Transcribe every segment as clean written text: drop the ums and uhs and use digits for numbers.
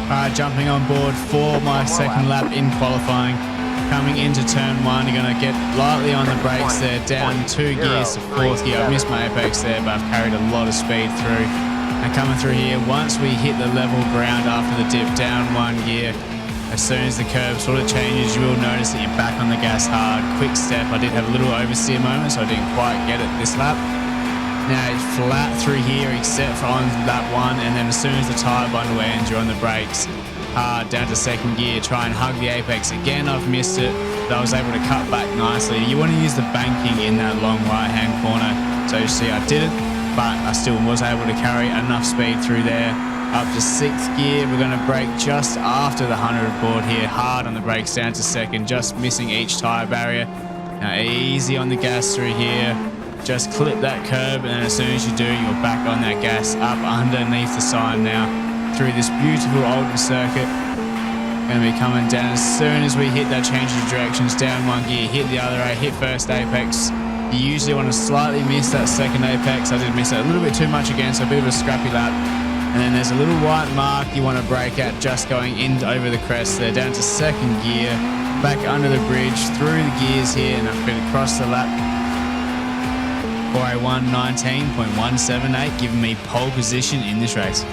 Jumping on board for my second lap in qualifying. Coming into turn 1, you're going to get lightly on the brakes there, down 2 gears to 4th gear. I missed my apex there, but I've carried a lot of speed through. And coming through here, once we hit the level ground after the dip, down 1 gear, as soon as the curve sort of changes, you will notice that you're back on the gas hard. Quick step. I did have a little oversteer moment, so I didn't quite get it this lap. Now it's flat through here except for on lap 1, and then as soon as the tyre bundle ends, you're on the brakes. Hard down to 2nd gear, try and hug the apex. Again, I've missed it, but I was able to cut back nicely. You want to use the banking in that long right-hand corner. So you see I did it, but I still was able to carry enough speed through there. Up to 6th gear, we're going to brake just after the 100 board here. Hard on the brakes down to 2nd, just missing each tyre barrier. Now easy on the gas through here. Just clip that curb, and as soon as you do, you're back on that gas, up underneath the sign now, through this beautiful Oulton circuit. Going to be coming down as soon as we hit that change of directions, down 1 gear, hit the other, hit first apex. You usually want to slightly miss that 2nd apex. I did miss it a little bit too much again, so a bit of a scrappy lap. And then there's a little white mark you want to brake at, just going in over the crest there, down to 2nd gear, back under the bridge, through the gears here, and I've been across the lap. 401.19.178, giving me pole position in this race.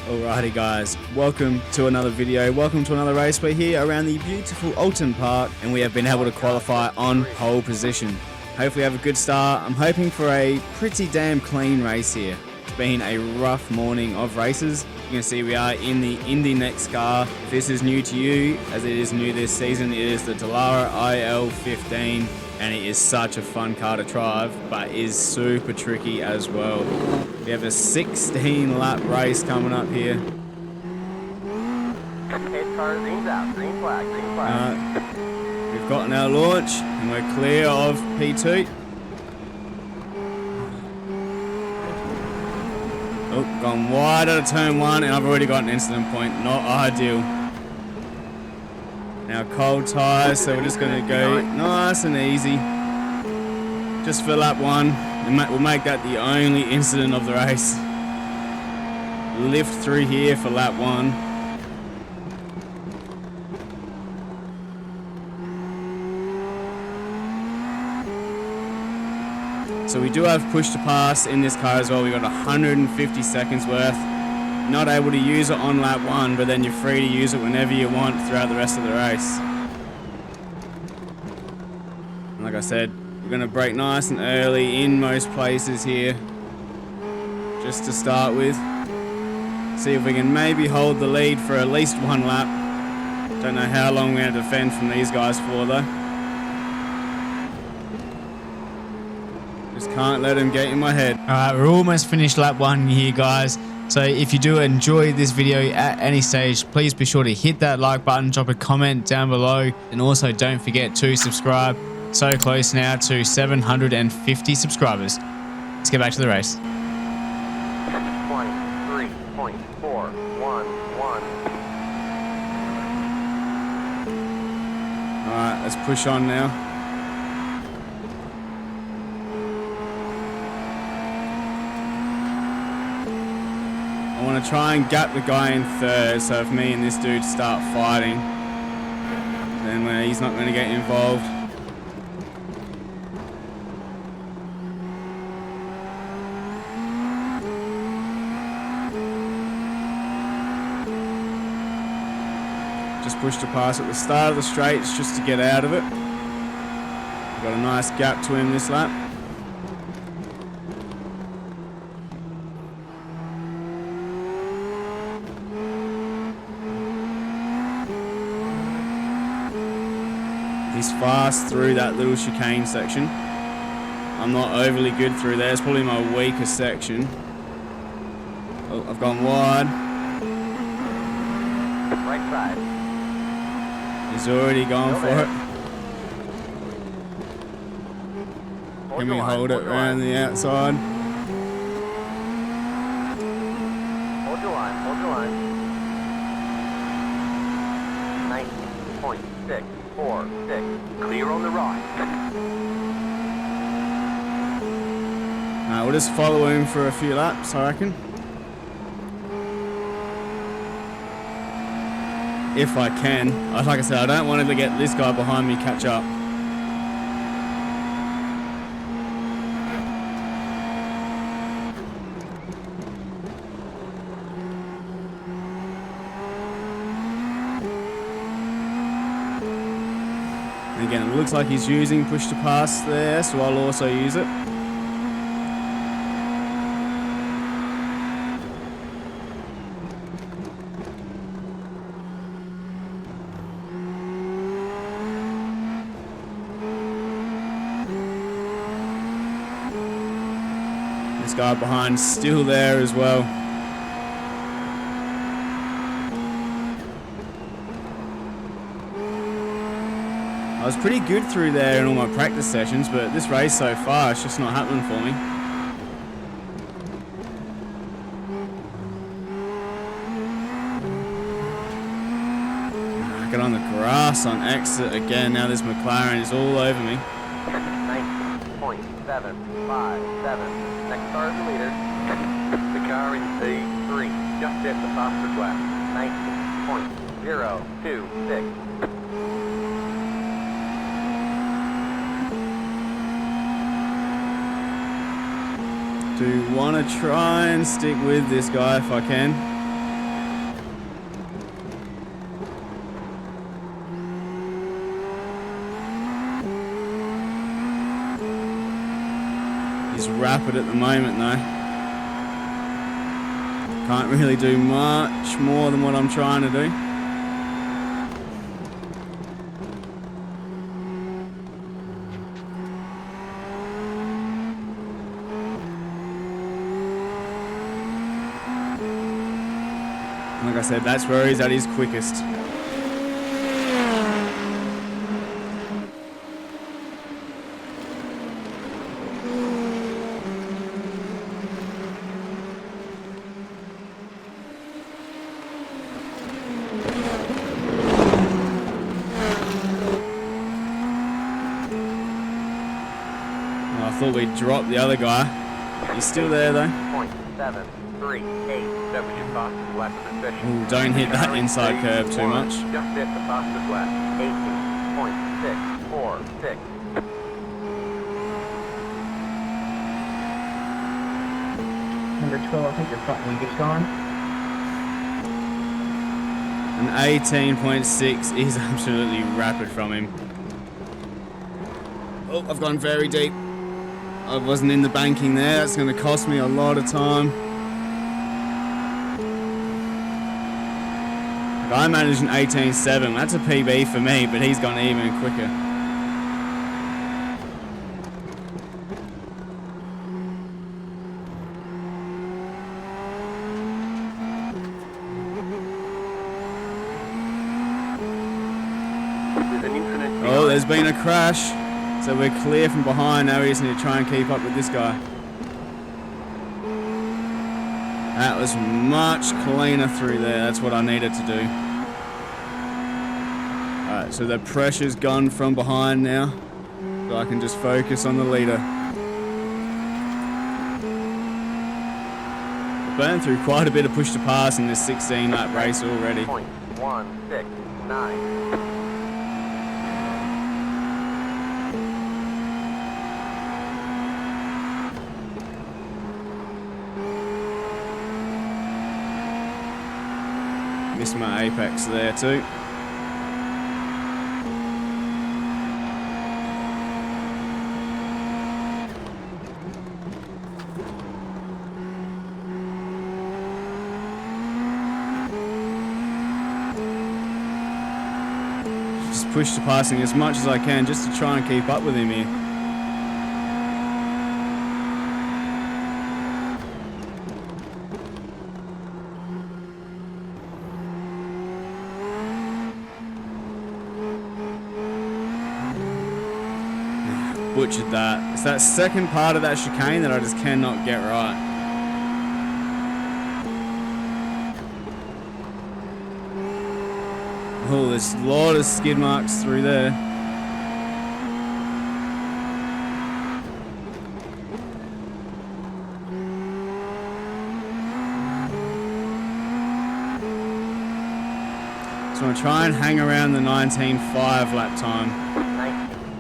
Alrighty guys, welcome to another video, welcome to another race. We're here around the beautiful Oulton Park, and we have been able to qualify on pole position. Hopefully have a good start. I'm hoping for a pretty damn clean race here. It's been a rough morning of races. You can see we are in the Indy NXT car. If this is new to you, as it is new this season, it is the Dallara IL-15, and it is such a fun car to drive, but is super tricky as well. We have a 16 lap race coming up here. Green flag. We've gotten our launch, and we're clear of P2. Oh, gone wide out of turn 1, and I've already got an incident point. Not ideal. Now cold tyres, so we're just going to go nice and easy. Just for lap 1, and we'll make that the only incident of the race. Lift through here for lap 1. So we do have push to pass in this car as well. We've got 150 seconds worth. Not able to use it on lap 1, but then you're free to use it whenever you want throughout the rest of the race. And like I said, we're going to brake nice and early in most places here, just to start with. See if we can maybe hold the lead for at least 1 lap. Don't know how long we're going to defend from these guys for though. Just can't let him get in my head. Alright, we're almost finished lap 1 here, guys. So if you do enjoy this video at any stage, please be sure to hit that like button, drop a comment down below, and also don't forget to subscribe. So close now to 750 subscribers. Let's get back to the race. 23.411. Alright, let's push on now. I want to try and gap the guy in 3rd, so if me and this dude start fighting, then he's not going to get involved. Just push to pass at the start of the straights just to get out of it. Got a nice gap to him this lap. He's fast through that little chicane section. I'm not overly good through there. It's probably my weakest section. Oh, I've gone wide. Right side. He's already gone for it. Can we hold it around the outside? Hold your line, hold your line. 19.646. Clear on the right. We'll just follow him for a few laps, I reckon. if I can. Like I said, I don't want to get this guy behind me catch up. And again, it looks like he's using push to pass there, so I'll also use it. This guy behind still there as well. I was pretty good through there in all my practice sessions, but this race so far, it's just not happening for me. I get on the grass on exit again. Now this McLaren is all over me. 19.757. Next car is the leader. The car in P3 just hit the fastest lap. 19.026. Do want to try and stick with this guy if I can. He's rapid at the moment though. Can't really do much more than what I'm trying to do. Like I said, that's where he's at his quickest. Well, I thought we'd drop the other guy. He's still there though. 0.738. That was your fastest lap of the session. Ooh, don't hit that inside curve too much. Just hit the fastest lap. 18.646. Number 12, I think your front wing is gone. An 18.6 is absolutely rapid from him. Oh, I've gone very deep. I wasn't in the banking there. That's going to cost me a lot of time. I managed an 18.7. That's a PB for me, but he's gone even quicker. Oh, there's been a crash. So we're clear from behind. Now we just need to try and keep up with this guy. That was much cleaner through there. That's what I needed to do. Alright, so the pressure's gone from behind now. So I can just focus on the leader. I burned through quite a bit of push to pass in this 16 lap race already. 0.169. Missed my apex there too. Just push to passing as much as I can just to try and keep up with him here. Butchered that. It's that second part of that chicane that I just cannot get right. Oh, there's a lot of skid marks through there. So I'm going to try and hang around the 19.5 lap time.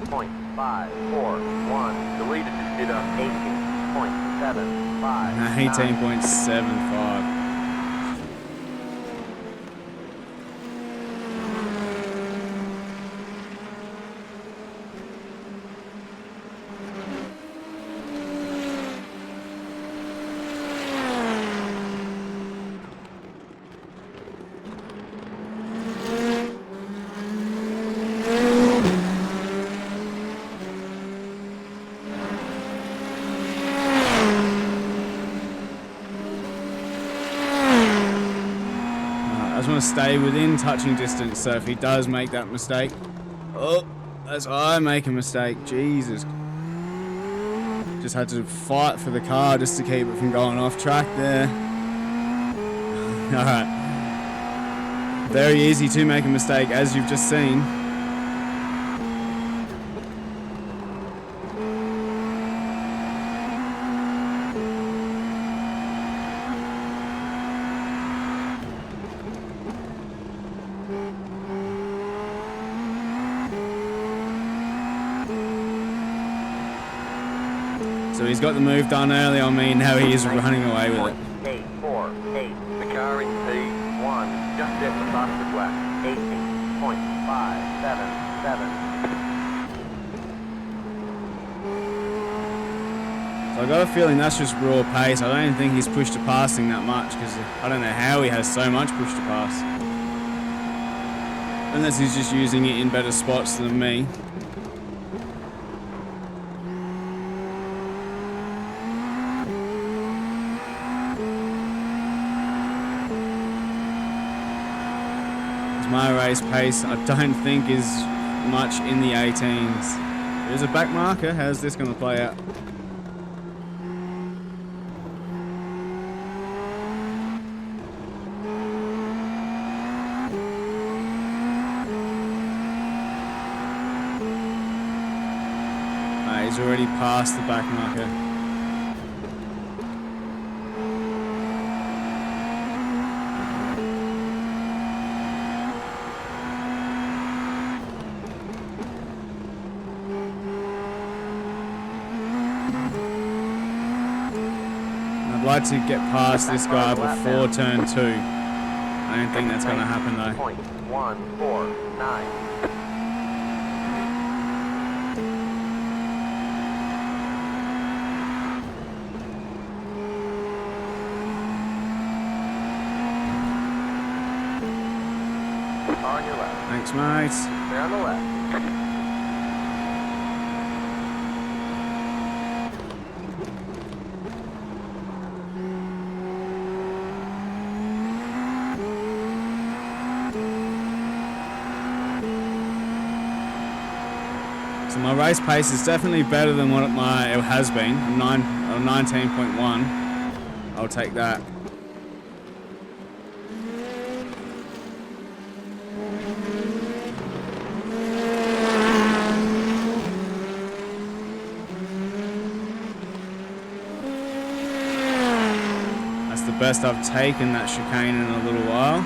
19.541. Deleted did 18.75. 18.75. Stay within touching distance, so if he does make that mistake, oh, as I make a mistake, Jesus, just had to fight for the car just to keep it from going off track there. All right, very easy to make a mistake, as you've just seen. So he's got the move done early on me, now he is running away with it. 848. The car in P1 just at the fastest lap. 18.577. So I got a feeling that's just raw pace. I don't even think he's pushed to passing that much, because I don't know how he has so much push to pass. Unless he's just using it in better spots than me. My race pace, I don't think, is much in the 18s. There's a back marker. How's this going to play out? He's already past the back marker. I'd like to get past this guy before turn 2. I don't think that's going to happen though. 0.149. On your left. Thanks, mate. They're on the left. So my race pace is definitely better than what it has been. 19.1. I'll take that. That's the best I've taken that chicane in a little while.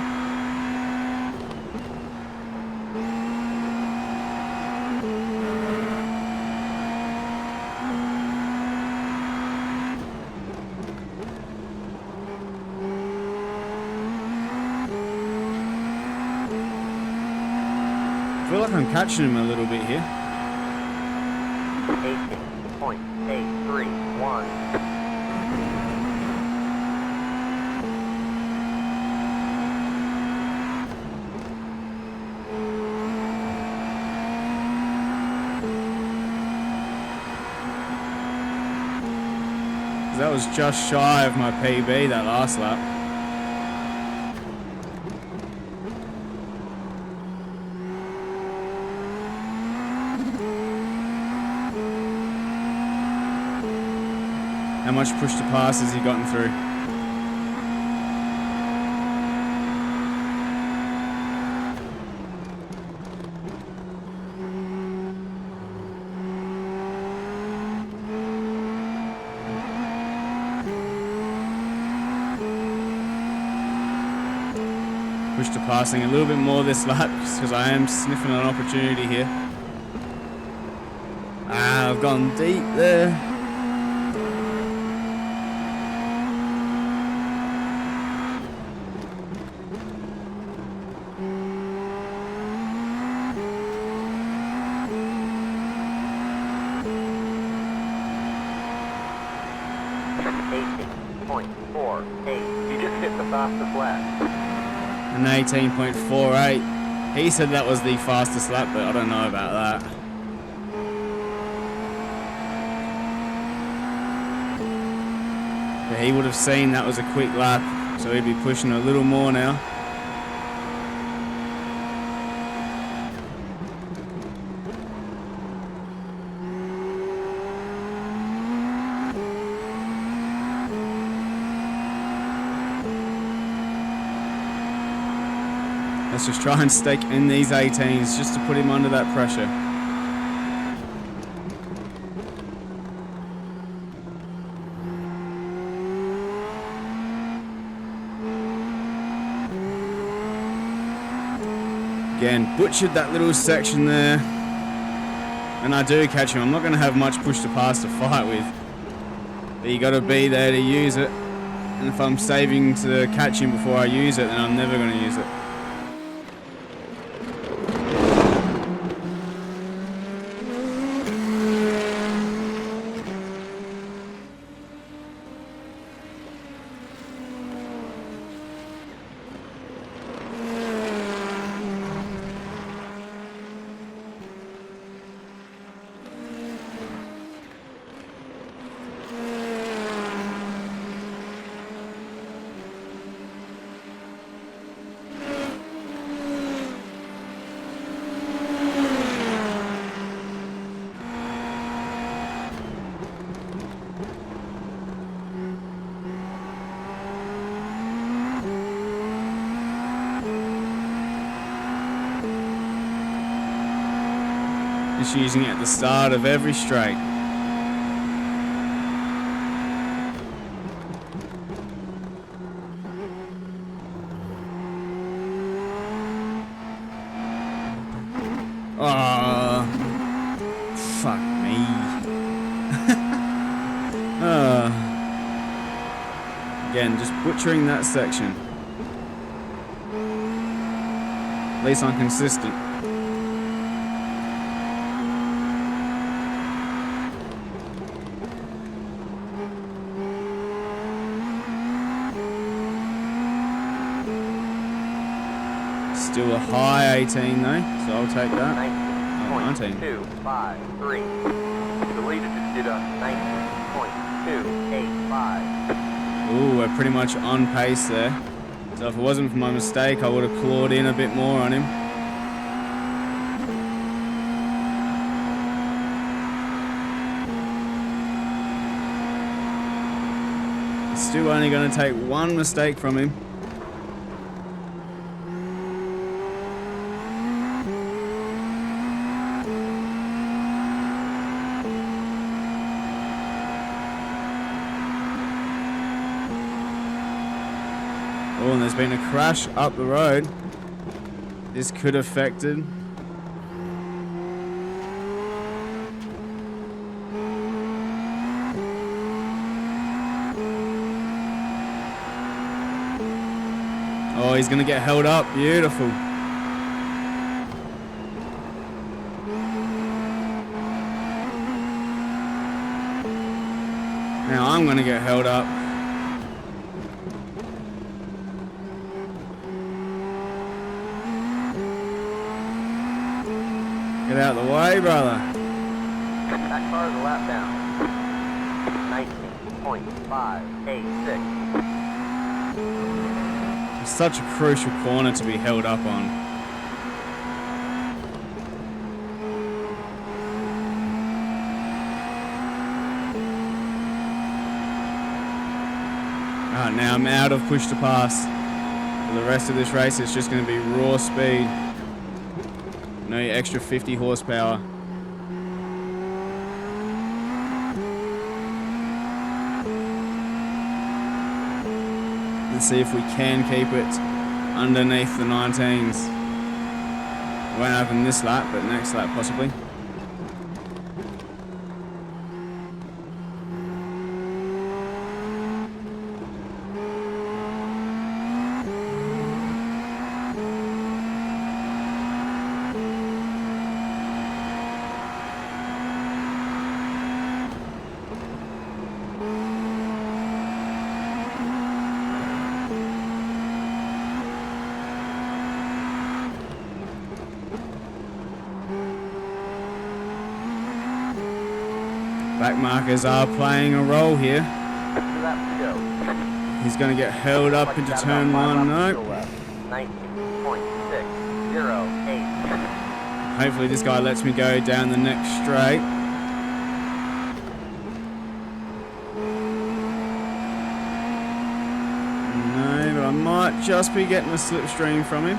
I feel like I'm catching him a little bit here. 18.831. That was just shy of my PB that last lap. How much push to pass has he gotten through? push to passing a little bit more this lap just because I am sniffing an opportunity here. I've gone deep there. An 18.48. He said that was the fastest lap, but I don't know about that. But he would have seen that was a quick lap, so he'd be pushing a little more now. Let's just try and stake in these 18s just to put him under that pressure. Again, butchered that little section there. And I do catch him. I'm not going to have much push to pass to fight with. But you got to be there to use it. And if I'm saving to catch him before I use it, then I'm never going to use it. Just using it at the start of every straight. Oh, fuck me. Again, just butchering that section. At least I'm consistent. Still a high 18 though, so I'll take that. 19. 19.253. The leader just did a 19.285. Ooh, we're pretty much on pace there. So if it wasn't for my mistake, I would have clawed in a bit more on him. Still only going to take one mistake from him. Oh, and there's been a crash up the road. This could have affected. Oh, he's going to get held up. Beautiful. Now I'm going to get held up. Get out of the way, brother. That car is a lap down. 19.586. It's such a crucial corner to be held up on. Alright, now I'm out of push to pass. For the rest of this race, it's just going to be raw speed. No extra 50 horsepower. Let's see if we can keep it underneath the 19s. Won't happen this lap, but next lap possibly. Back markers are playing a role here. 2 laps to go. He's going to get held up into turn 1. No. 19.608. Hopefully this guy lets me go down the next straight. No, but I might just be getting a slipstream from him.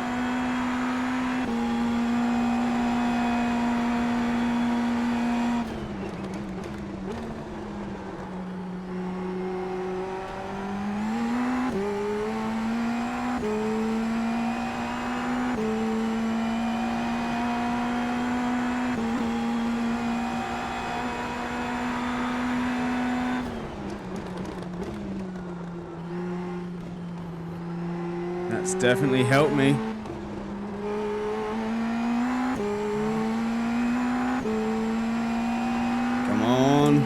That's definitely helped me. Come on.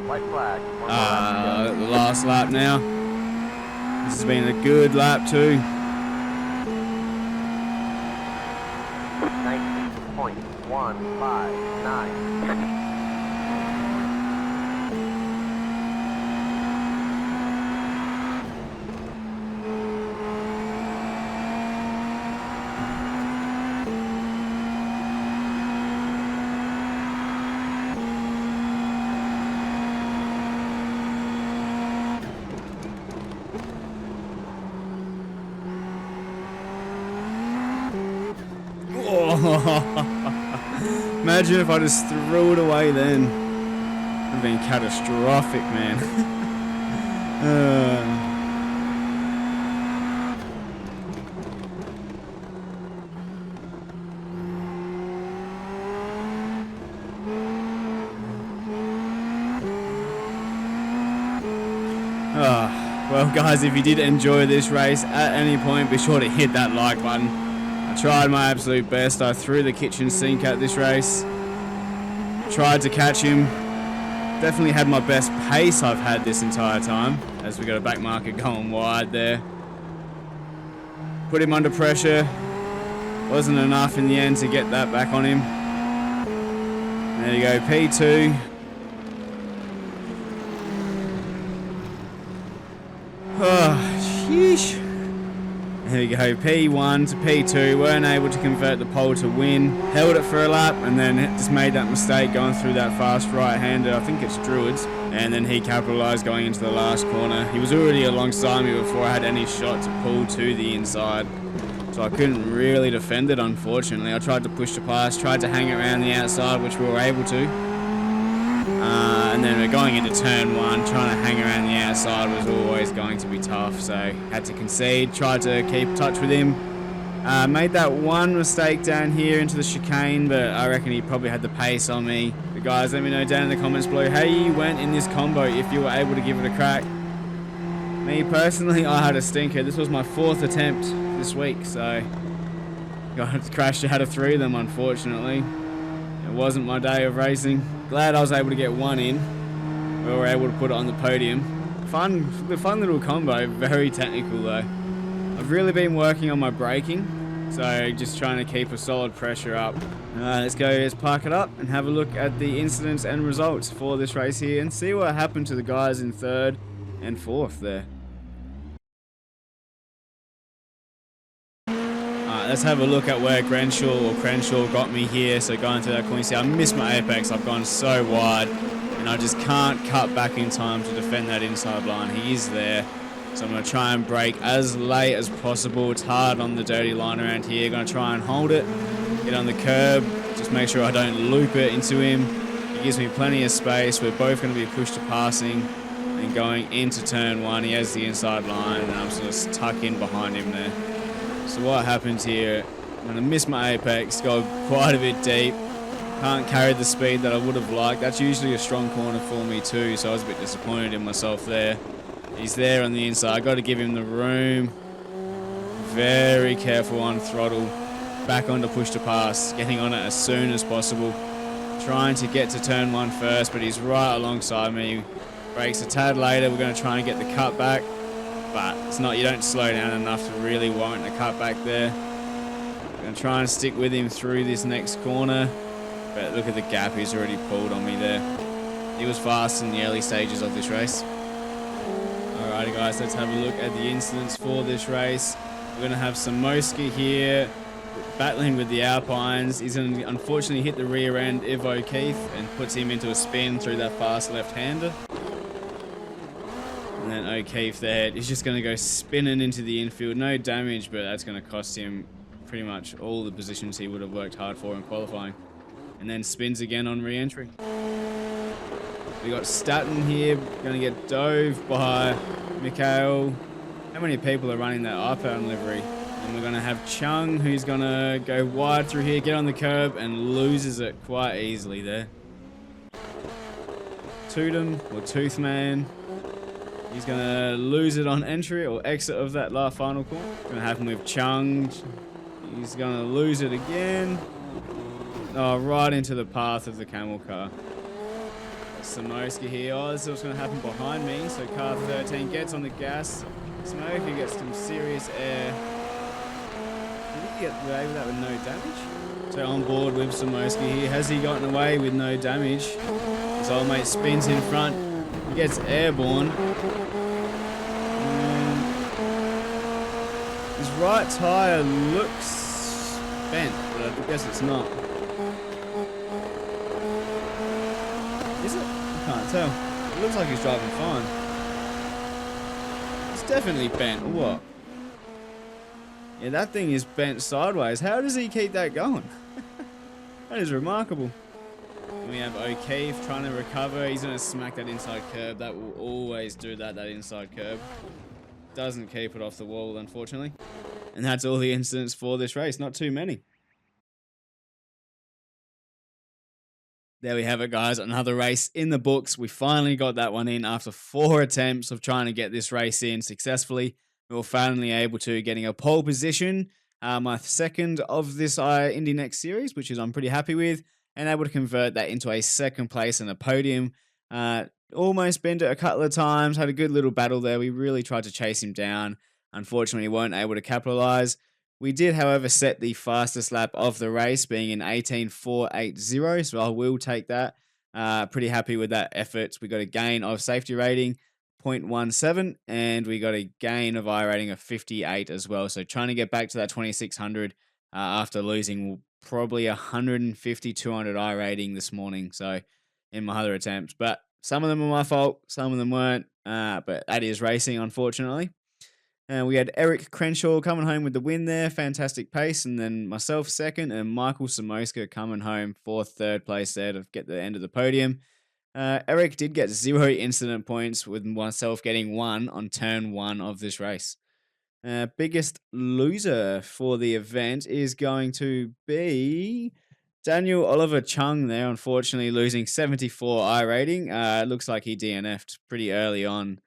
White flag. The last lap now. This has been a good lap too. 19.159. Imagine if I just threw it away then. It would have been catastrophic, man. Well, guys, if you did enjoy this race at any point, be sure to hit that like button. I tried my absolute best. I threw the kitchen sink at this race. Tried to catch him. Definitely had my best pace I've had this entire time, as we got a back marker going wide there. Put him under pressure. Wasn't enough in the end to get that back on him. There you go, P2. Oh, sheesh. There we go, P1 to P2, weren't able to convert the pole to win. Held it for a lap and then just made that mistake going through that fast right-hander, I think it's Druids. And then he capitalised going into the last corner. He was already alongside me before I had any shot to pull to the inside. So I couldn't really defend it, unfortunately. I tried to push the pass, tried to hang around the outside, which we were able to. And then we're going into turn 1, trying to hang around the outside was always going to be tough, so had to concede, tried to keep touch with him. Made that one mistake down here into the chicane, but I reckon he probably had the pace on me. But guys, let me know down in the comments below how you went in this combo, if you were able to give it a crack. Me personally, I had a stinker. This was my 4th attempt this week, so got crashed out of 3 of them, unfortunately. It wasn't my day of racing. Glad I was able to get one in. We were able to put it on the podium. Fun little combo, very technical though. I've really been working on my braking, so just trying to keep a solid pressure up. Let's park it up and have a look at the incidents and results for this race here and see what happened to the guys in 3rd and 4th there. Let's have a look at where Crenshaw got me here. So going through that corner, see I missed my apex. I've gone so wide and I just can't cut back in time to defend that inside line. He is there. So I'm going to try and brake as late as possible. It's hard on the dirty line around here. Going to try and hold it, get on the curb, just make sure I don't loop it into him. He gives me plenty of space. We're both going to be pushed to passing and going into turn 1. He has the inside line and I'm sort of stuck in behind him there. So what happens here, I'm going to miss my apex, go quite a bit deep. Can't carry the speed that I would have liked. That's usually a strong corner for me too, so I was a bit disappointed in myself there. He's there on the inside. Got to give him the room. Very careful on throttle. Back on to push to pass. Getting on it as soon as possible. Trying to get to turn 1 first, but he's right alongside me. Brakes a tad later. We're going to try and get the cut back, but it's not. You don't slow down enough to really warrant a cut back there. I'm going to try and stick with him through this next corner, but look at the gap he's already pulled on me there. He was fast in the early stages of this race. Alrighty guys, let's have a look at the incidents for this race. We're going to have Samoska here battling with the Alpines. He's going to unfortunately hit the rear end of O'Keefe and puts him into a spin through that fast left-hander. And then O'Keefe there, he's just going to go spinning into the infield. No damage, but that's going to cost him pretty much all the positions he would have worked hard for in qualifying. And then spins again on re-entry. We got Staton here, going to get dove by Mikhail. How many people are running that iPad livery? And we're going to have Chung, who's going to go wide through here, get on the curb, and loses it quite easily there. Tootham, or Toothman, he's going to lose it on entry or exit of that last final corner. Going to have him with Chung. He's going to lose it again. Oh, right into the path of the camel car. Samoska here. Oh, this is what's going to happen behind me. So car 13 gets on the gas. Samoska gets some serious air. Did he get away with that with no damage? So on board with Samoska here. Has he gotten away with no damage? His old mate spins in front. He gets airborne. And his right tyre looks bent, but I guess it's not. Is it? I can't tell. It looks like he's driving fine. It's definitely bent, or what? Yeah, that thing is bent sideways. How does he keep that going? That is remarkable. And we have O'Keefe trying to recover. He's going to smack that inside curb. That will always do that inside curb. Doesn't keep it off the wall, unfortunately. And that's all the incidents for this race. Not too many. There we have it, guys. Another race in the books. We finally got that one in after 4 attempts of trying to get this race in successfully. We were finally able to, getting a pole position, my second of this Indy NXT series, which is I'm pretty happy with, and able to convert that into a second place and a podium. Almost bent it a couple of times, had a good little battle there. We really tried to chase him down. Unfortunately, weren't able to capitalize. We did, however, set the fastest lap of the race, being an 18.480, so I will take that. Pretty happy with that effort. We got a gain of safety rating, 0.17, and we got a gain of I rating of 58 as well. So trying to get back to that 2600 after losing probably 150, 200 I rating this morning. So in my other attempts, but some of them are my fault, some of them weren't. But that is racing, unfortunately. We had Eric Crenshaw coming home with the win there, fantastic pace, and then myself second, and Michael Samoska coming home for third place there to get the end of the podium. Eric did get 0 incident points, with myself getting 1 on turn 1 of this race. Biggest loser for the event is going to be Daniel Oliver Chung there, unfortunately losing 74 I rating. It looks like he DNF'd pretty early on.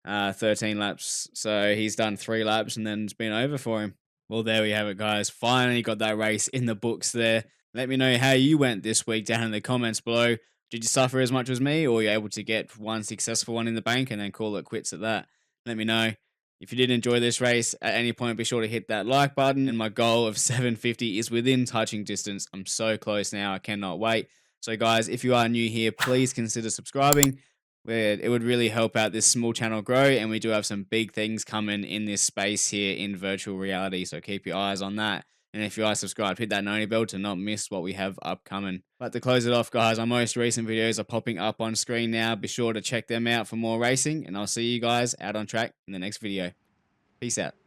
13 laps, so he's done 3 laps and then it's been over for him. Well, there we have it, guys. Finally got that race in the books there. Let me know how you went this week down in the comments below. Did you suffer as much as me, or were you able to get one successful one in the bank and then call it quits at that? Let me know. If you did enjoy this race, at any point be sure to hit that like button, and my goal of 750 is within touching distance. I'm so close now, I cannot wait. So guys, if you are new here, please consider subscribing. It would really help out this small channel grow, and we do have some big things coming in this space here in virtual reality, so keep your eyes on that. And if you are subscribed, hit that 90 bell to not miss what we have upcoming. But to close it off, guys, our most recent videos are popping up on screen now. Be sure to check them out for more racing, and I'll see you guys out on track in the next video. Peace out.